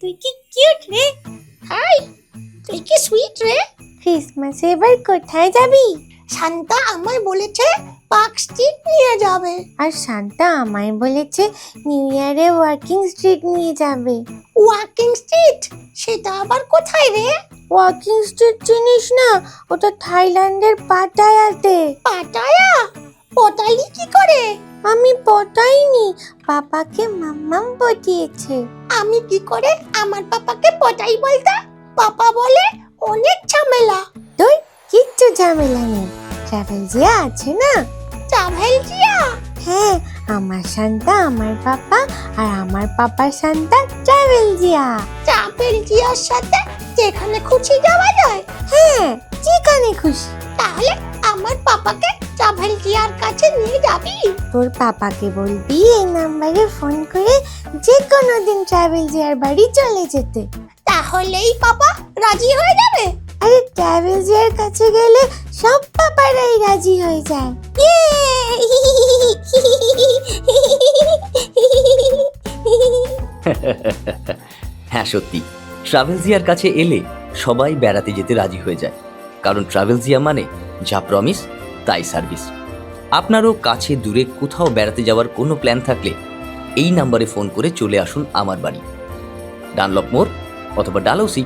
তুই কি কিউট রে। হাই, তুই কি সুইট রে। ক্রিসমাসে এবার কোথায় যাবি? শান্তা আমায় বলেছে পার্ক স্ট্রিট নিয়ে যাবে। আর শান্তা আমায় বলেছে নিউ ইয়ারে ওয়াকিং স্ট্রিট নিয়ে যাবে। Walking street? সেটা আবার কোথায় রে? ওয়াকিং স্ট্রিট চিনিস না? ওটা থাইল্যান্ডের পাটায়াতে। পাটায়া? পটালি কি করে? আমি পটাইনি, পাপাকে মাম্মাম পটিয়েছে। আমি কি করে আমার পাপাকে পটাই বলতে? পাপা বলে অনেক ঝামেলা। তোর কিচ্ছু ঝামেলা নেই, ট্রাভেল জিয়া আছে না। ট্রাভেল জিয়া? হ্যাঁ, আমার শান্তা আমার পাপা আর আমার পাপার শান্তা ট্রাভেল জিয়া। ট্রাভেল জিয়ার সাথে যেখানে খুশি যাওয়া যায়? হ্যাঁ, যেখানে খুশি। তাহলে আমার পাপাকে ট্রাভেল জিয়ার কাছে নিয়ে যাবি? তোর পাপাকে বলবি এই নাম্বারে ফোন করে যে কোনো দিন ট্রাভেল জিয়ার বাড়ি চলে যেতে। তাহলেই পাপা রাজি হয়ে যাবে? আরে ট্রাভেল জিয়ার কাছে গেলে সব পাপারাই রাজি হয়ে যায়। হ্যাঁ সত্যি, ট্রাভেল জিয়ার কাছে এলে সবাই বেড়াতে যেতে রাজি হয়ে যায়, কারণ ট্রাভেল জিয়া মানে যা প্রমিস তাই সার্ভিস। আপনারও কাছে দূরে কোথাও বেড়াতে যাওয়ার কোনো প্ল্যান থাকলে এই নাম্বারে ফোন করে চলে আসুন আমার বাড়ি, ডানলপ মোড় অথবা ডালহৌসি।